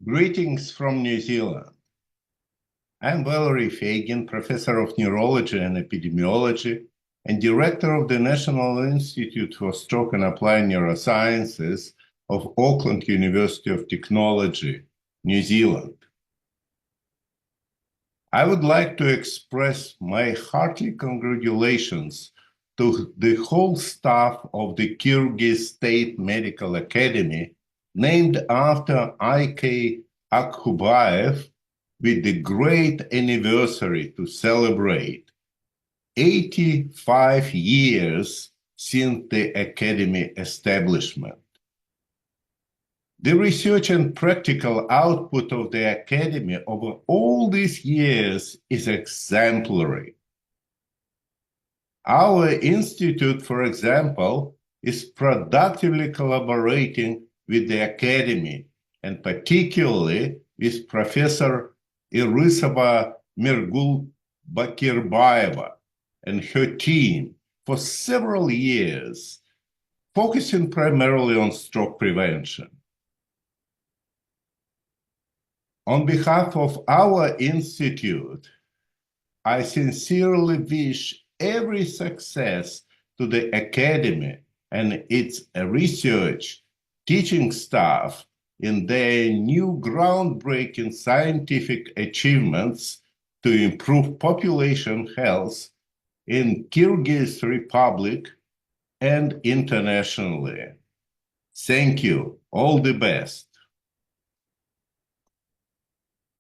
Greetings from New Zealand. I'm Valerie Feigen, Professor of Neurology and Epidemiology and Director of the National Institute for Stroke and Applied Neurosciences of Auckland University of Technology, New Zealand. I would like to express my hearty congratulations to the whole staff of the Kyrgyz State Medical Academy, named after I.K. Ahunbaev, with the great anniversary to celebrate 85 years since the Academy establishment. The research and practical output of the Academy over all these years is exemplary. Our institute, for example, is productively collaborating with the Academy, and particularly with Professor Ырысовой Миргуль Бакирбаевной and her team for several years, focusing primarily on stroke prevention. On behalf of our institute, I sincerely wish every success to the Academy and its research, teaching staff in their new groundbreaking scientific achievements to improve population health in Kyrgyz Republic and internationally. Thank you. All the best.